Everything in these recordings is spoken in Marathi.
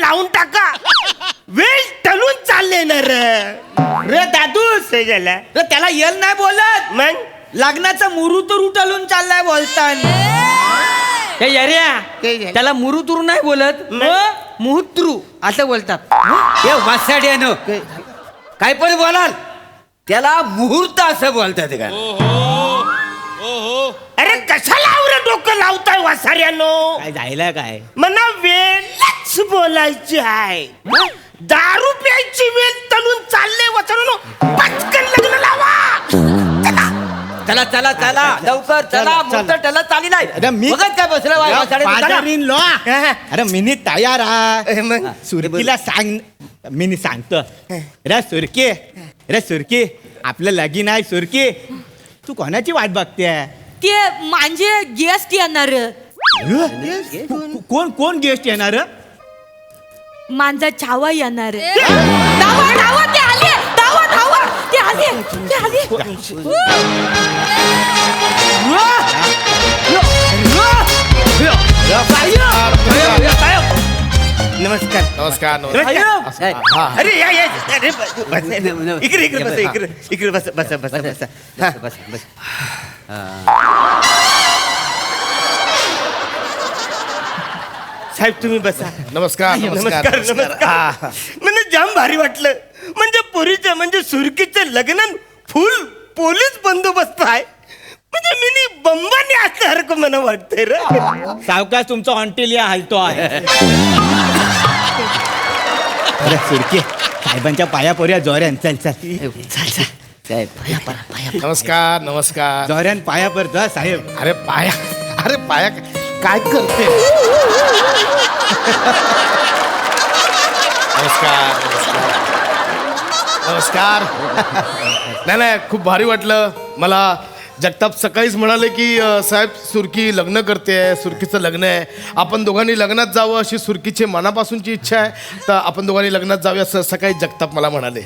लावून टाका. वेळ टलून चालले ना रे दादूस झाला रे त्याला येल नाही बोलत. मग लग्नाचा मुरुतूर उठलून चाललाय बोलताना. हे यार्या त्याला मुरुतूर नाही बोलत, मुहुत्रू असं बोलतात. हे वासाड्यानं काय पण बोलाल त्याला मुहूर्त असं बोलतात का. अरे कशाला आवरे डोकं लावताय वासाऱ्यानो. काय जायला काय मना वेळच बोलायची आहे. दारू प्यायची वेळ तलून चालले वासाऱ्यानो. पटकन लग्न लावा. चला चला चला लवकर चला. मुहूर्त त्याला चाली नाही. बघत काय बसलं. अरे मिनी तयार आहे. सुरकीला सांग. मी सांगतो. रे सुरकी, रे सुरकी, आपलं लगीन आहे. सुरकी तू कोणाची वाट बघते. ते म्हणजे गेस्ट येणार. कोण कोण गेस्ट येणार. माझा छावा येणार. धावा धावा ते आले. धावा धावा ते आले. ते आले. नमस्कार. नमस्कार. अरे या या अरे बस इकडे इकडे बस इकडे इकडे बस बस बस बस बस. साहेब तुम्ही बसा. नमस्कार. नमस्कार नमस्कार. म्हणजे जाम भारी वाटलं. म्हणजे पोरीचं म्हणजे सुरकीचं लग्न फुल पोलीस बंदोबस्त आहे. म्हणजे मिनी बंबाने असल्यासारखं मला वाटतंय रे. सावकाश तुमचा ऑन्टेलिया हलतो आहे. अरे सुरकी साहेबांच्या पाया पोऱ्या जोऱ्यान. चल चल चल. नमस्कार. नमस्कार. जोऱ्यान पाया पर जा साहेब. अरे पाया, अरे पाया काय करते. नमस्कार. नमस्कार. नाही नाही खूप भारी वाटलं मला. जगताप सकाळीच म्हणाले की साहेब सुरकी लग्न करते, सुरकीचं लग्न आहे, आपण दोघांनी लग्नात जावं अशी सुरकीची मनापासूनची इच्छा आहे, तर आपण दोघांनी लग्नात जाऊया असं सकाळी जगताप मला म्हणाले.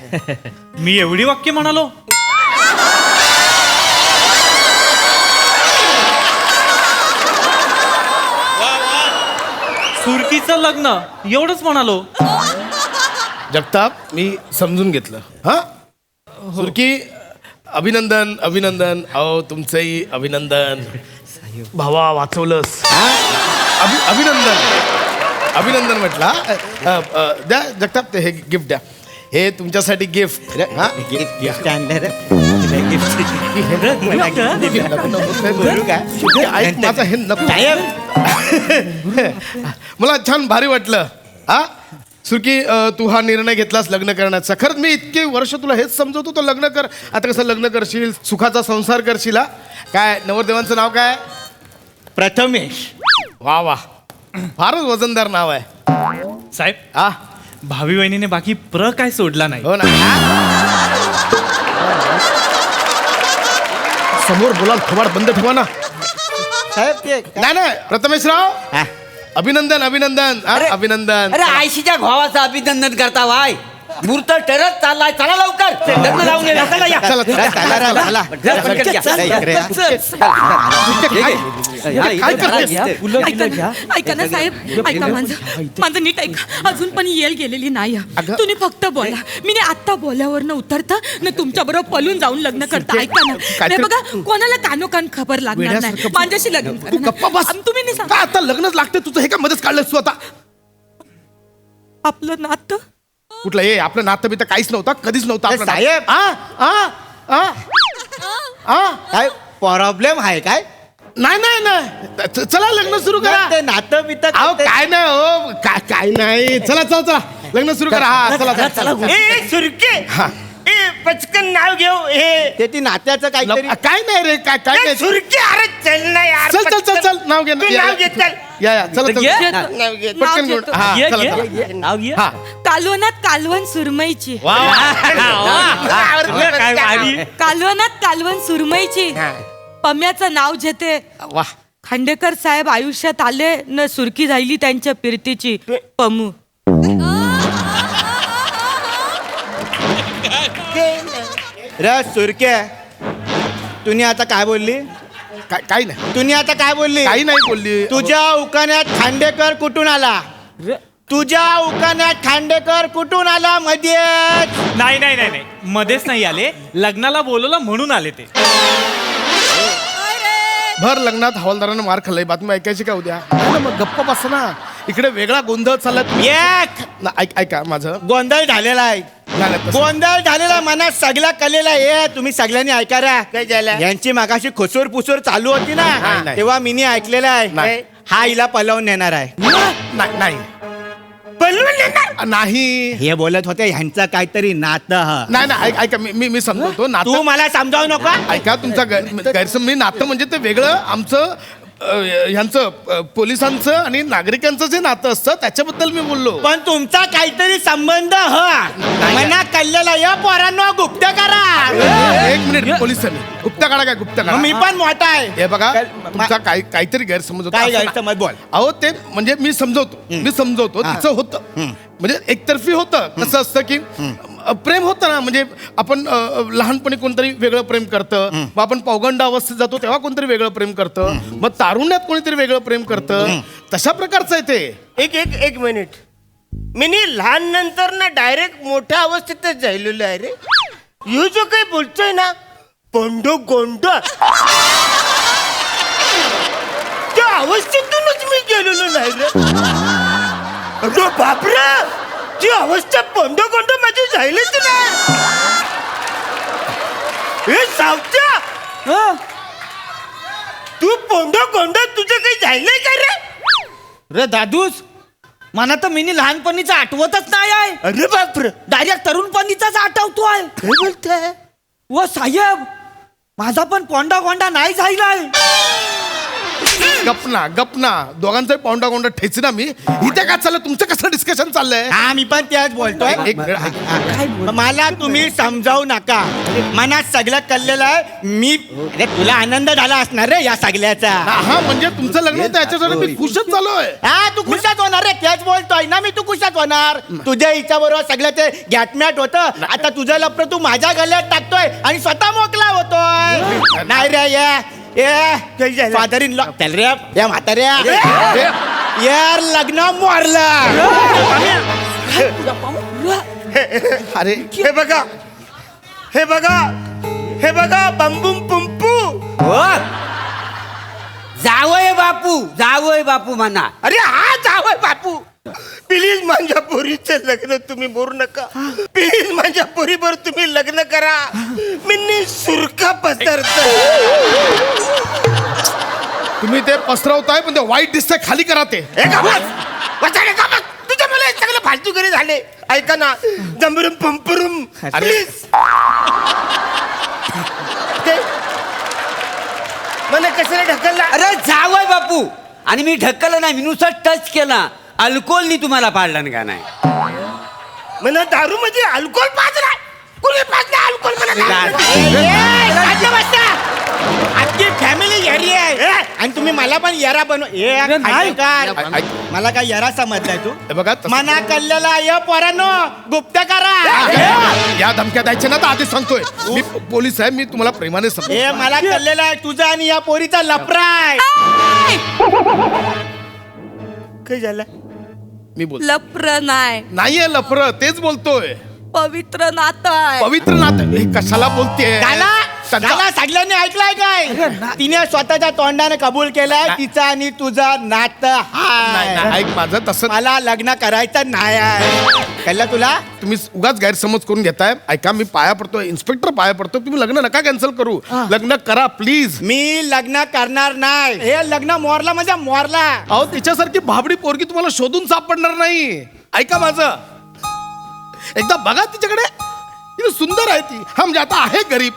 मी एवढी वाक्य म्हणालो. सुरकीचं लग्न एवढंच म्हणालो. जगताप मी समजून घेतलं. हा सुरकी अभिनंदन अभिनंदन. अहो तुमचंही अभिनंदन. भावा वाचवलंस. अभिनंदन अभिनंदन म्हटला. द्या जगताप ते हे गिफ्ट द्या. हे तुमच्यासाठी गिफ्ट. हा गिफ्ट आणलं. माझं हे नको. मला छान भारी वाटलं. हा सुरकी तू हा निर्णय घेतलास लग्न करण्याचा. खरंच मी इतके वर्ष तुला हेच समजवतो तो लग्न कर. आता कसं लग्न करशील, सुखाचा संसार करशील. हा काय नवरदेवांचं नाव काय. प्रथमेश. वा वा फारच वजनदार नाव आहे. साहेब हा भावी वहिनीने बाकी काय सोडला नाही. हो ना. समोर बोलाल थोबाड बंद ठेवा ना साहेब ते नाही नाही प्रथमेशराव अभिनंदन अभिनंदन. अभिनंदन. अरे आयशीच्या भावाचं अभिनंदन करता वाय. मुहूर्त ठरत चाललाय. चला लवकर लग्न लावून घे. चला या. चला, चला. ऐका ना साहेब. ऐका माझं नीट ऐका. अजून पण येल गेलेली नाही. तुम्ही फक्त बोला. मी आत्ता बोल्यावर उतरता ना तुमच्या बरोबर पळून जाऊन लग्न करता. ऐका ना. नाही बघा कोणाला कानोकान खबर लागणार नाही. माझ्याशी लग्न तू गप्पा बस. तुम्ही नाही का सांगा. आता लग्नच लागते तुझं. हे का मध्येच काढलंस तू आता. आपलं नातं कुठलं हे आपलं नातं बितं काहीच नव्हतं. कधीच नव्हतं आपलं नातं. साहेब काय प्रॉब्लेम आहे काय. नाही नाही नाही चला लग्न सुरू करा. ते नातं बितं अहो काय नाही हो काय नाही. चला चला चला लग्न सुरू करा. हा चला चला. ए सुरके हा ए पचकन नाव घेऊ. हे ते ती नात्याचं काहीतरी. काय नाही रे काय काय नाही. सुरके अरे चल ना यार. चल चल चल चल नाव घे. तू नाव घे चल. या चला चला नाव घे. पटकन घेऊन. हा घे, चला घे. चला. नाव घे. हा कालवनात कालवण सुरमईची. काय भारी. कालवनात कालवण सुरमईची. पम्याचं नाव घेते. वा खांडेकर साहेब आयुष्यात आले न सुरकी झाली त्यांच्या फिरतीची. पमू रे सुरके तुम्ही आता काय बोलली. काही नाही तुम्ही आता काय बोलली. काही नाही बोलली. तुझ्या उकाण्यात खांडेकर कुठून आला. तुझ्या उकाण्यात खांडेकर कुठून आला मध्येच? नाही नाही नाही नाही मध्येच नाही आले, लग्नाला बोलवलं म्हणून आले ते. भर लग्नात हवालदारानं मार खाल्लाय, बातमी ऐकायची का उद्या? नाही ना, मग गप्प बसा ना. इकडे वेगळा गोंधळ चाललाय. एक ऐका माझं गोंधळ झालेला आहे. झालं तसं. गोंधळ झालेला मनात सगळा कलेला आहे. तुम्ही सगळ्यांनी ऐका रा. काय झालं? यांची मागाशी खुसूर पुसूर चालू होती ना, नाही. तेव्हा मीनी ऐकलेलं आहे. नाही. हा हिला पलवून नेणार आहे. नाही पलवून येणार? नाही हे बोलत होते ह्यांचं काहीतरी नातं. नाही ऐका मी समजवतो तू नातं. मला समजावू नको. ऐका तुमचा गैरसमज. मी नातं म्हणजे ते वेगळं आमचं ह्यांचं पोलिसांचं आणि नागरिकांचं जे नातं असतं त्याच्याबद्दल मी बोललो. पण तुमचा काहीतरी संबंध मना कल्लेला या पोरांनो गुप्त करा. एक मिनिट पोलिस गुप्ता काढा काय गुप्ता काढा. मी पण मोठा आहे. हे बघा तुमचा काहीतरी गैरसमज होता. काय असं गैरसमज बोल. अहो ते म्हणजे मी समजवतो तिचं होतं म्हणजे एकतर्फी होतं. कसं असतं की प्रेम होतं ना, म्हणजे आपण लहानपणी कोणतरी वेगळं प्रेम करतं, मग आपण पौगंड अवस्थेत जातो तेव्हा कोणतरी वेगळं प्रेम करतं, मग तारुण्यात कोणीतरी वेगळं प्रेम करतं. तशा प्रकारचं आहे ते. एक मिनिट. मी लहान नंतर ना डायरेक्ट मोठ्या अवस्थेतच जायलेलो आहे रे. यो जो काही बोलतोय ना पोंडो गोंड, त्या अवस्थेतूनच मी गेलेलो नाही रे. अरे बापरे, ती अवस्था पोंडो गोंड माझी जायलीच नाही. हे सावत्या, तू पोंडो गोंड तुझं काही जायलंय का रे? रे दादूस, मला तर मिनी लहानपणीचं आठवतच नाही आहे. अरे बापरे, डायरेक्ट तरुणपणीचाच आठवतोय. काय बोलताय? व साहेब, माझा पण पोंडा गोंडा नाही झालाय. गपना दोघांचा पाऊंडा गोंडा ठेच ना. मी इथे काय चाललं, तुमचं कसं डिस्कशन चाललंय? हा मी पण त्याच बोलतोय. एक मिनिट. मला तुम्ही समजावू नका. मनात सगळं कल्लेलं आहे. मी अरे तुला आनंद झाला असणार रे या सगळ्याचा. हा म्हणजे तुमचं लग्न होतं याच्यासाठी मी खुशच चालूय. हा तू खुशात होणार रे, त्याच बोलतोय ना मी. तू खुशात होणार. तुझ्या हिच्याबरोबर सगळं ते गॅटमॅट होतं. आता तुझं लपड तू माझ्या गल्ल्यात टाकतोय आणि स्वतः मोकला होतोय. नाही रे फादर इन लॉ चल रे या म्हाताऱ्या. यार लग्न मोरलं. अरे हे बघा बंबूम पुंपू. जावय बापू म्हणा. अरे हा जावय बापू, प्लीज माझ्या पोरीचं लग्न तुम्ही मोरू नका. प्लीज माझ्या पोरीवर तुम्ही लग्न करा. मी सुरका पसरत. तुम्ही ते पसरवताय पण ते वाईट दिसतंय, खाली करा ते. तुझ्या मला हे सगळं फालतू घरी झाले. ऐका ना, जमरुम पंपरुम प्लीज. मला कशाला ढकलला? अरे जावय बापू, आणि मी ढकललं नाही, मी नुसतं टच केला. अल्कोहोलनी तुम्हाला पाडलं का नाही? मला दारू म्हणजे अल्कोहोल पाजला. कुणी पाजला अल्कोहोल? आजची फॅमिली येरी आहे आणि तुम्ही मला पण येरा मला काय येरा समजलाय तू? हे बघा तसं- मना कल्लेला या पोरांनो गुप्त करा. या धमक्या द्यायच्या ना तर आधीच सांगतोय. मी पोलीस आहे, मी तुम्हाला प्रेमाने समजतो. हे मला कल्लेला आहे तुझा आणि या पोरीचा लफराय. काय झालं? मी बोल लप्र नाहीये लफर, तेच बोलतोय. पवित्र नातं आहे. पवित्र नातं हे कशाला बोलतेय? त्याला सगळ्यांनी ऐकलाय काय? तिने स्वतःच्या तोंडाने कबूल केलाय तिचा आणि तुझा नातं नाही, हाय. ऐक माझं तसं मला लग्न करायचं नाही आहे. कळलं तुला? तुम्ही उगाच गैरसमज करून घेताय. ऐका मी पाया पडतो, इन्स्पेक्टर पाया पडतो. तुम्ही लग्न नका कॅन्सल करू, लग्न करा प्लीज. मी लग्न करणार नाही. हे लग्न मोरला म्हणजे मोरला. अहो तिच्यासारखी भाबडी पोरगी तुम्हाला शोधून सापडणार नाही. ऐका माझं, एकदा बघा तिच्याकडे. ती सुंदर आहे ती. हा म्हणजे आता आहे गरीब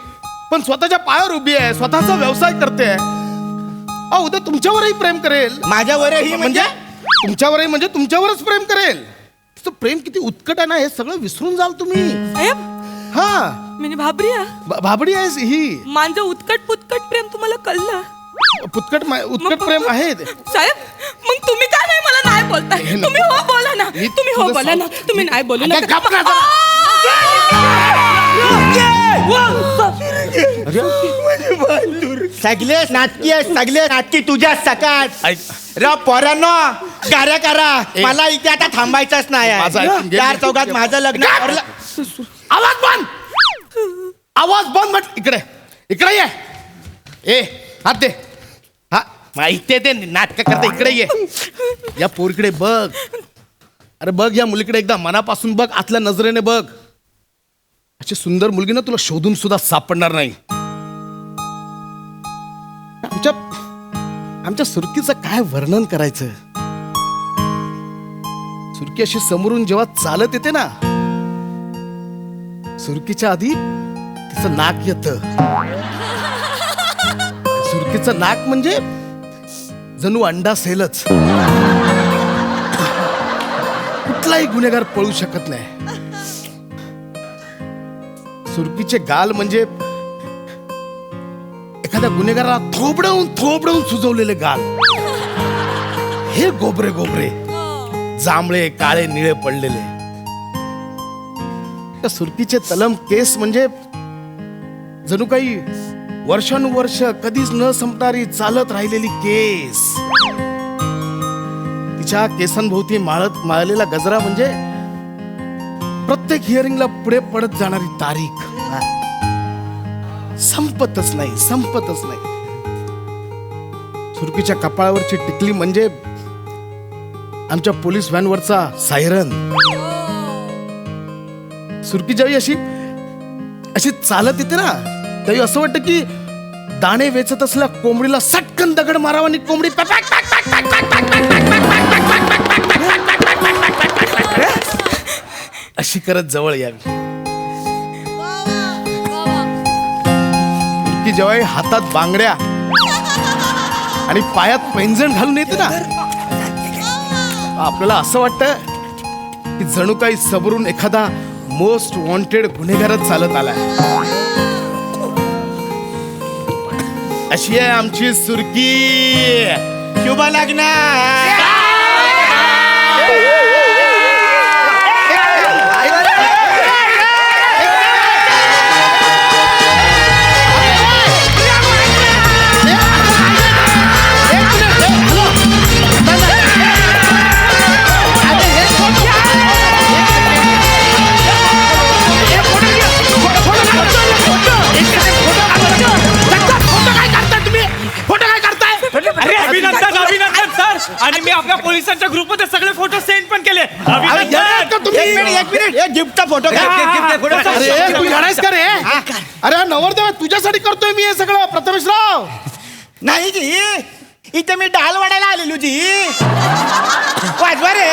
पण स्वतःच्या पायावर उभी आहे, स्वतःचा व्यवसाय करते. अहो उद्या तुमच्यावरही प्रेम करेल. माझ्यावरही म्हणजे तुमच्यावरही म्हणजे तुमच्यावरच प्रेम करेल. तिचं प्रेम किती उत्कट आहे ना, हे सगळं विसरून जाल तुम्ही. साहेब, हा मी भाबरी आहे. भाबडी आहेस ही. माझं उत्कट पुतकट प्रेम तुम्हाला कळलं? उत्कट प्रेम आहे. साहेब, मग तुम्ही का नाही मला नाही बोलताय? तुम्ही हो बोला ना. तुम्ही हो बोला ना. तुम्ही नाही बोलू नका. गप्प ना जरा. सगळे नाटकी आहे, सगळे नाटकी तुझ्या सकाळ. ऐक. र पोरांनो गाऱ्या करा मला इथे आता थांबायचंच नाही माझं आहे. ऐकून घे. चार चौकात माझं लग्न ठरलं. आवाज बंद, आवाज बंद म्हट. इकडे ये. ए हात दे. हा माहिती ते नाटक करते. इकडे ये. या पोरीकडे बघ. अरे बघ या मुलीकडे एकदा मनापासून बघ, आतल्या नजरेने बघ. अशी सुंदर मुलगी ना तुला शोधून सुद्धा सापडणार नाही. आमच्या सुरकीचं काय वर्णन करायचं. सुरकी अशी समोरून जेव्हा चालत येते ना, सुरकीच्या आधी तिचं नाक येत. सुरकीचं नाक म्हणजे जणू अंडा सेलच. कुठलाही गुन्हेगार पळू शकत नाही. सुरकीचे गाल म्हणजे एखाद्या गुन्हेगाराला थोबडवून सुजवलेले गाल. हे गोबरे गोबरे जांभळे काळे निळे पडलेले. त्या सुरकीचे तलम केस म्हणजे जणू काही वर्षानुवर्ष कधीच न संपणारी चालत राहिलेली केस. तिच्या केसांभोवती माळलेला गजरा म्हणजे प्रत्येक हिअरिंगला पुढे पडत जाणारी तारीख. संपतच नाही. सुरकीच्या कपाळावरची टिकली म्हणजे आमच्या पोलीस व्हॅनवरचा सायरन. सुरकी ज्यावेळी अशी चालत येते ना, त्यावेळी असं वाटतं की दाणे वेचत असल्या कोंबडीला सटकन दगड मारावा आणि कोंबडी अशी करत जवळ यावी. की जेव्हा हातात बांगड्या आणि पायात पैंजण घालून येते ना, आपल्याला असं वाटतं की जणू काही सबरून एखादा मोस्ट वॉन्टेड गुन्हेगारच चालत आलाय. अशी आहे आमची सुरकी. शुभ लग्न. अरे अभिनंदन सर. आणि मी आपल्या पोलिसांच्या ग्रुपमध्ये सगळे फोटो सेंड पण केले. अभिनंदन. एक मिनिट एक गिफ्टचा फोटो घ्या. अरे तू येणारस का रे? अरे नवरदेव तुझ्यासाठी करतोय मी हे सगळं. प्रथमेशराव नाही जी, इथे मी डाल वाढायला आलेलो जी. वाजवा रे.